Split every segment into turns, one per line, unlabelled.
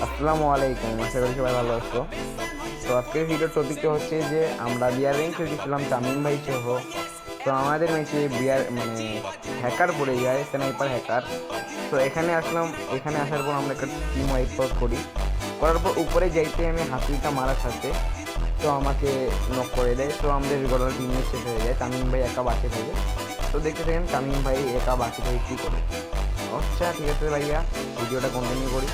আসসালামু আলাইকুম, আশা করি সবাই ভালো আছো। তো আজকের ভিডিওর টপিকটা হচ্ছে যে আমরা বিয়ার র্যাঙ্ক খেলতেছিলাম তামিম ভাই সহ। তো আমাদের ম্যাচে বিয়ার হ্যাকার পড়ে যায়, স্নাইপার হ্যাকার। তো এখানে আসলাম, এখানে আসার পর আমরা একটা টিম ওয়াইপ করি। করার পর উপরে যাইতে আমি হাতুড়িটা মারার সাথে তো আমাকে নক করে দেয়। তো আমাদের গড়াল টিম শেষ হয়ে যায়, তামিম ভাই একা বাকি থাকে। তো দেখতে থাকেন তামিম ভাই একা বাকি থেকে কী করে। আচ্ছা ঠিক আছে ভাইয়া, ভিডিওটা কন্টিনিউ করি।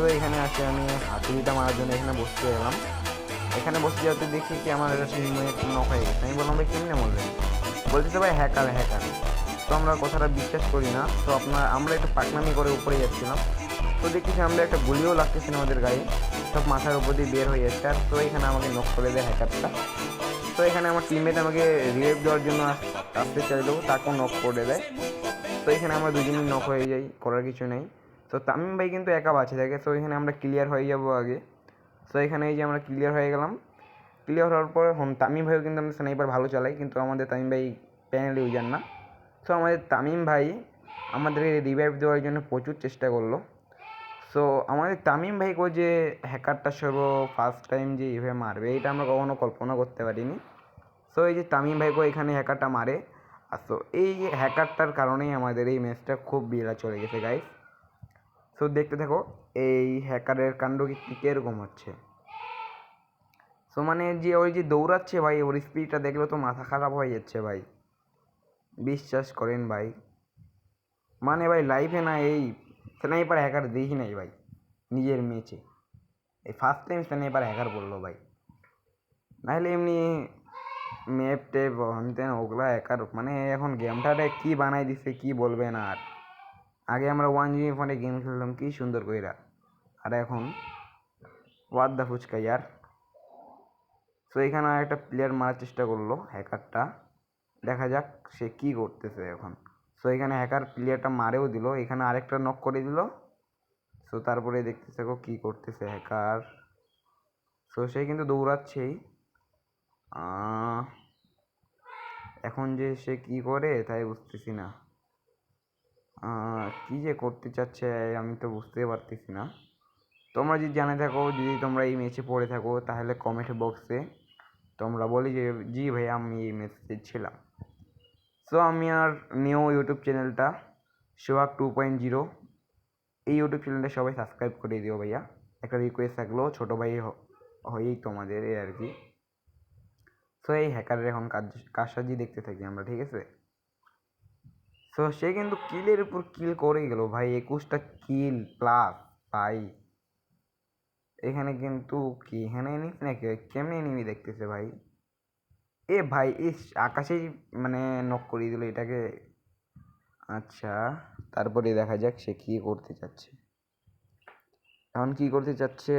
তো এখানে আসে আমি হাতুড়িটা মারার জন্য এখানে বসতে এলাম। এখানে বসে যাতে দেখি কি আমার একটা টিমমেট নক হয়ে গেছে। আমি বললাম ভাই কেমনে বললেন? বলতেছে ভাই হ্যাকার হ্যাকার। তো আমরা কথাটা বিশ্বাস করি না। তো আমরা একটু পাকনামি করে উপরে যাচ্ছিলাম। তো দেখতেছি আমরা একটা গুলিও লাগতেছে না আমাদের গায়ে, সব মাথার উপর দিয়ে বের হয়ে যাচ্ছে। আর তো এখানে আমাকে নক করে দেয় হ্যাকারটা। তো এখানে আমার টিমমেট আমাকে রিভাইভ দেওয়ার জন্য আসতে চাইলেও তাকেও নক করে দেয়। তো এখানে আমরা দুজনই নক হয়ে যাই, করার কিছু নেই। তো তামিম ভাই কিন্তু একা বাঁচে থাকে। তো এখানে আমরা ক্লিয়ার হয়ে যাবো আগে। তো এখানে এই যে আমরা ক্লিয়ার হয়ে গেলাম। ক্লিয়ার হওয়ার পর তামিম ভাইও কিন্তু আমরা স্নাইপার ভালো চালাই, কিন্তু আমাদের তামিম ভাই প্যানেল ইউজার না। তো আমাদের তামিম ভাই আমাদেরকে রিভাইভ দেওয়ার জন্য প্রচুর চেষ্টা করলো। সো আমাদের তামিম ভাইকে যে হ্যাকারটা সর্ব ফার্স্ট টাইম যে এভাবে মারবে, এটা আমরা কখনো কল্পনা করতে পারিনি। সো এই যে তামিম ভাইকে এখানে হ্যাকারটা মারে। আর তো এই হ্যাকারটার কারণেই আমাদের এই ম্যাচটা খুব বিলা চলে গেছে গাইস। সো দেখতে থাকো এই হ্যাকারের কাণ্ড কীরকম হচ্ছে। সো মানে যে ওই যে দৌড়াচ্ছে ভাই, ওর স্পিডটা দেখলে তো মাথা খারাপ হয়ে যাচ্ছে ভাই, বিশ্বাস করেন ভাই। মানে ভাই লাইফে না এই স্নাইপার হ্যাকার দেখি নাই ভাই নিজের ম্যাচে। এই ফার্স্ট টাইম স্নাইপার হ্যাকার বললো ভাই। নাহলে এমনি ম্যাপ টেপ হনতেন ওগুলা হ্যাকার, মানে এখন গেমটারে কি বানাই দিছে কি বলবেন আর। আগে আমরা 1GB ফোনে গেম খেলতাম কি সুন্দর কইরা, আর এখন ওয়াট দা ফুচকা ইয়ার। সো এখানে একটা প্লেয়ার মারার চেষ্টা করলো হ্যাকারটা, দেখা যাক সে কি করতেছে এখন। সো এখানে হ্যাকার প্লেয়ারটা মারেও দিল, এখানে আরেকটা নক করে দিল। সো তারপরে দেখতেছে গো কী করতেছে হ্যাকার। সো সে কিন্তু দৌড়াচ্ছেই। এখন যে সে কি করে তাই বুঝতেছি না, কী যে করতে চাচ্ছে আমি তো বুঝতে পারতেছি না। তোমরা যদি জানে থাকো, যদি তোমরা এই ম্যাচে পড়ে থাকো, তাহলে কমেন্ট বক্সে তোমরা বলি যে জি ভাই আমি এই ম্যাচে ছিলাম। সো আমি আর নিউ ইউটিউব চ্যানেলটা সোহাগ 2.0, এই ইউটিউব চ্যানেলটা সবাই সাবস্ক্রাইব করে দিও ভাইয়া। একটা রিকোয়েস্ট থাকলো, ছোটো ভাই হয়েই তোমাদের এই আর কি। সো এই হ্যাকারের এখন কাজসাজি দেখতে থাকি আমরা, ঠিক আছে। সো সে কিন্তু কিলের উপর কিল করে গেল ভাই, 21টা কিল প্লাস ভাই। এখানে কিন্তু কি এখানে এনিমি নাকি, কেমনি এনিমি দেখতেছে ভাই। এ ভাই ইস আকাশেই মানে নক করিয়ে দিল এটাকে। আচ্ছা তারপরে দেখা যাক সে কী করতে চাচ্ছে। এখন কী করতে চাচ্ছে,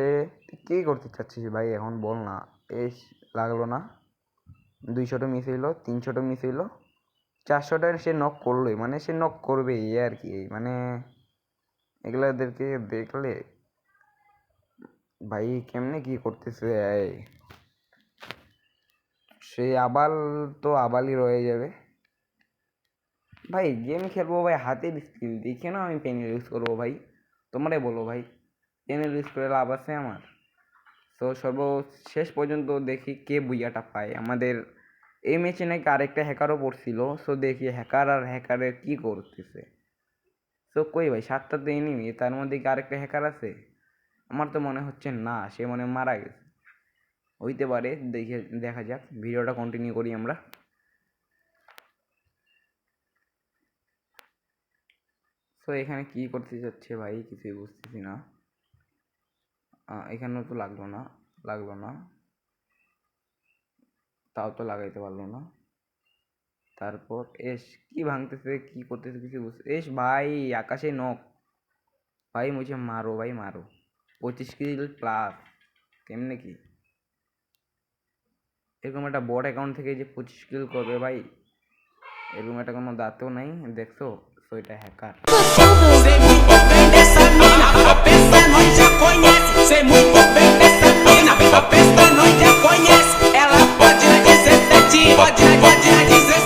কী করতে চাচ্ছিস ভাই এখন বল না। এস লাগলো না, 200টা মিস হইলো, 300টা মিস হইলো, 400টা সে নক করলোই, মানে সে নক করবে এই আর কি। মানে এগুলাদেরকে দেখলে ভাই কেমনে কি করতেছে, সে আবাল তো আবালই রয়ে যাবে ভাই। গেম খেলবো ভাই হাতের স্কিল দিয়ে, কেন আমি পেনের ইউজ করবো ভাই? তোমরাই বলো ভাই, পেনের ইউজ করে লাভ আছে আমার? তো সর্বশেষ পর্যন্ত দেখি কে বুইয়াটা পায়। আমাদের এই ম্যাচে নাকি আরেকটা হ্যাকারও পড়ছিল। সো দেখি হ্যাকার আর হ্যাকারের কি করতেছে। সো কই ভাই 7টা তো এনিমি, তার মধ্যে কি আরেকটা হ্যাকার আছে? আমার তো মনে হচ্ছে না, সে মনে মারা গেছে, হইতে পারে। দেখা যাক, ভিডিওটা কন্টিনিউ করি আমরা। তো এখানে কি করতে যাচ্ছে ভাই কিছুই বুঝতেছি না। এখানেও তো লাগলো না, তাও তো লাগাইতে পারলো না। তারপর এস কি ভাঙতেছে কি করতেছে কিছু বুঝতে, এস ভাই আকাশে নক ভাই, মুঝে মারো ভাই মারো। 25 কিল প্লাস, কেমনে কি এরকম একটা বট অ্যাকাউন্ট থেকে যে 25 কিল করবে ভাই, এরকম একটা কোনো দাঁতও নাই দেখছো। সো এটা hacker.
Sei muito bem dessa mina, a peça nós já conhece. Sei muito bem dessa mina, a peça nós já conhece. Ela pode na 17, pode na 17.